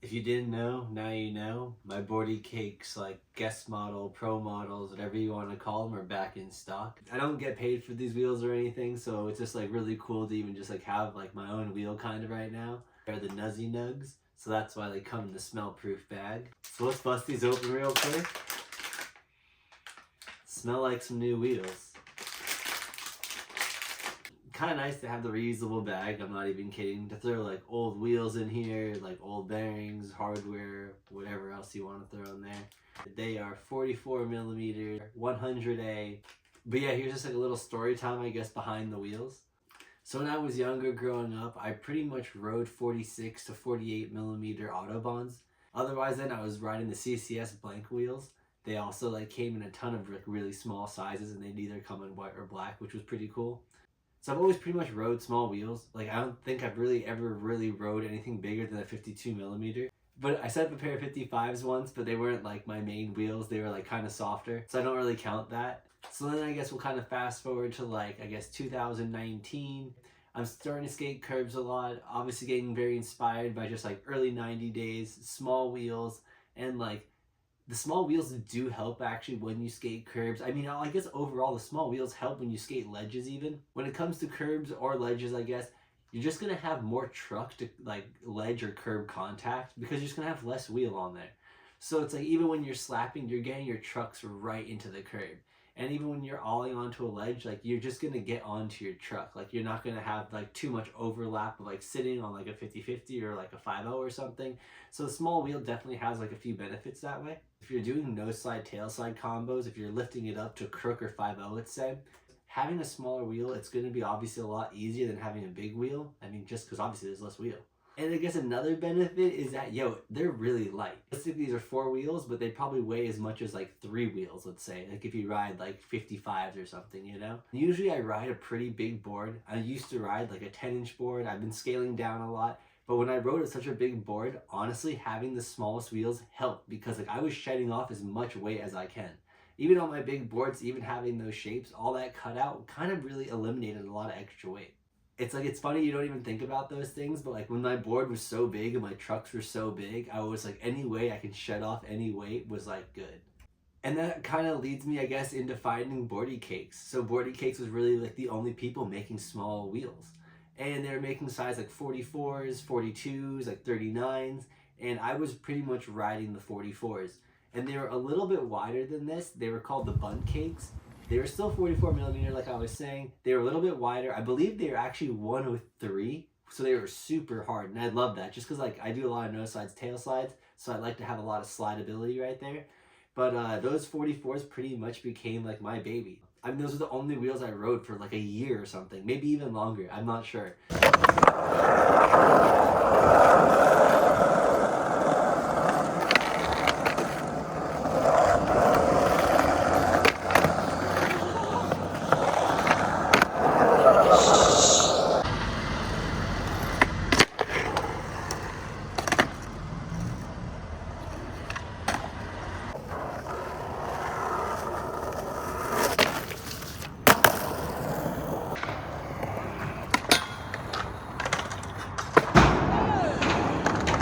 If you didn't know, now you know. My Boardycakes, like guest model, pro models, whatever you want to call them, are back in stock. I don't get paid for these wheels or anything, so it's just like really cool to even just like have like my own wheel kind of right now. They're the Nuzzi Nugs, so that's why they come in the smell-proof bag. So let's bust these open real quick. Smell like some new wheels. Kind of nice to have the reusable bag, I'm not even kidding, to throw like old wheels in here, like old bearings, hardware, whatever else you want to throw in there. They are 44mm 100A. But yeah, here's just like a little story time, I guess, behind the wheels. So when I was younger growing up, I pretty much rode 46 to 48mm Autobahns. Otherwise then I was riding the CCS blank wheels. They also like came in a ton of like really small sizes, and they'd either come in white or black, which was pretty cool. So I've always pretty much rode small wheels. Like I don't think I've really ever rode anything bigger than a 52mm. But I set up a pair of 55s once, but they weren't like my main wheels. They were like kind of softer, so I don't really count that. So then I guess we'll kind of fast forward to like, I guess 2019. I'm starting to skate curbs a lot, obviously getting very inspired by just like early 90 days, small wheels, and like the small wheels do help actually when you skate curbs. I mean, I guess overall the small wheels help when you skate ledges even. When it comes to curbs or ledges, I guess, you're just gonna have more truck to like ledge or curb contact because you're just gonna have less wheel on there. So it's like even when you're slapping, you're getting your trucks right into the curb. And even when you're olling onto a ledge, like you're just gonna get onto your truck. Like you're not gonna have like too much overlap of like sitting on like a 50-50 or like a 5-0 or something. So the small wheel definitely has like a few benefits that way. If you're doing nose slide, tail slide combos, if you're lifting it up to crook or 5-0, let's say, having a smaller wheel, it's gonna be obviously a lot easier than having a big wheel. I mean, just because obviously there's less wheel. And I guess another benefit is that, yo, they're really light. Let's say these are 4 wheels, but they probably weigh as much as like 3 wheels, let's say. Like if you ride like 55s or something, you know? Usually I ride a pretty big board. I used to ride like a 10-inch board. I've been scaling down a lot. But when I rode such a big board, honestly, having the smallest wheels helped because like I was shedding off as much weight as I can. Even on my big boards, even having those shapes, all that cut out kind of really eliminated a lot of extra weight. It's like, it's funny you don't even think about those things, but like when my board was so big and my trucks were so big, I was like, any way I can shed off any weight was like good. And that kind of leads me, I guess, into finding Boardycakes. So Boardycakes was really like the only people making small wheels. And they were making size like 44s, 42s, like 39s, and I was pretty much riding the 44s. And they were a little bit wider than this. They were called the Bun Cakes. They were still 44mm, like I was saying. They were a little bit wider. I believe they were actually 103, so they were super hard, and I love that just because like I do a lot of nose slides, tail slides, so I like to have a lot of slideability right there. But those 44s pretty much became like my baby. I mean, those are the only wheels I rode for like a year or something, maybe even longer. I'm not sure.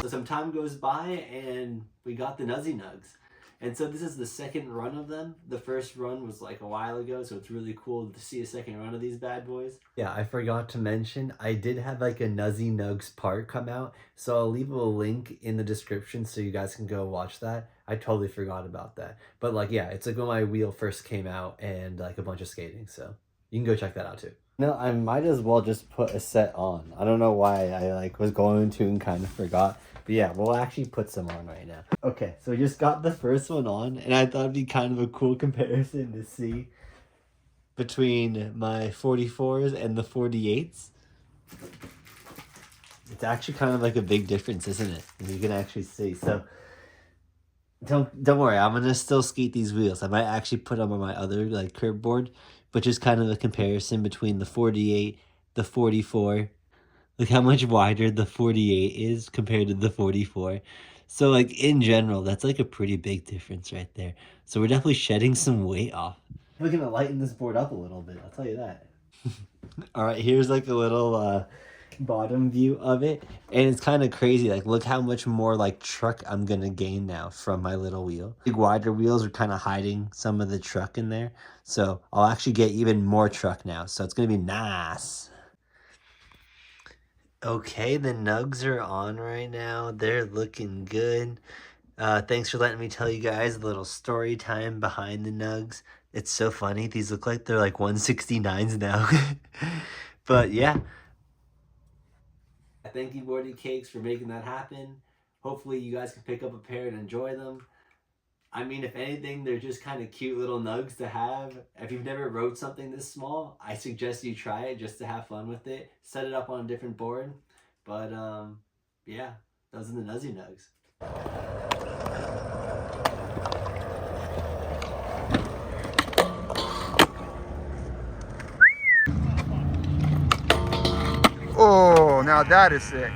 So some time goes by and we got the Nuzzinugs. And so this is the second run of them. The first run was like a while ago, so it's really cool to see a second run of these bad boys. Yeah, I forgot to mention, I did have like a Nuzzi Nugs part come out, so I'll leave a link in the description so you guys can go watch that. I totally forgot about that. But like, yeah, it's like when my wheel first came out and like a bunch of skating, so you can go check that out too. No, I might as well just put a set on. I don't know why I like was going to and kind of forgot. But yeah, we'll actually put some on right now. Okay, so we just got the first one on, and I thought it'd be kind of a cool comparison to see between my 44s and the 48s. It's actually kind of like a big difference, isn't it? And you can actually see. So don't worry, I'm gonna still skate these wheels. I might actually put them on my other like curb board, but just kind of a comparison between the 48, the 44. Look how much wider the 48 is compared to the 44. So like in general, that's like a pretty big difference right there. So we're definitely shedding some weight off. We're gonna lighten this board up a little bit, I'll tell you that. All right, here's like a little bottom view of it, and it's kind of crazy. Like, look how much more like truck I'm gonna gain now from my little wheel. Big wider wheels are kind of hiding some of the truck in there, so I'll actually get even more truck now, so it's gonna be nice. Okay, the nugs are on right now. They're looking good. Thanks for letting me tell you guys a little story time behind the nugs. It's so funny. These look like they're like 169s now. But yeah. Thank you, Boardycakes, for making that happen. Hopefully you guys can pick up a pair and enjoy them. I mean, if anything, they're just kind of cute little nugs to have. If you've never rode something this small, I suggest you try it just to have fun with it. Set it up on a different board. But yeah, those are the Nuzzi Nugs. Oh, now that is sick.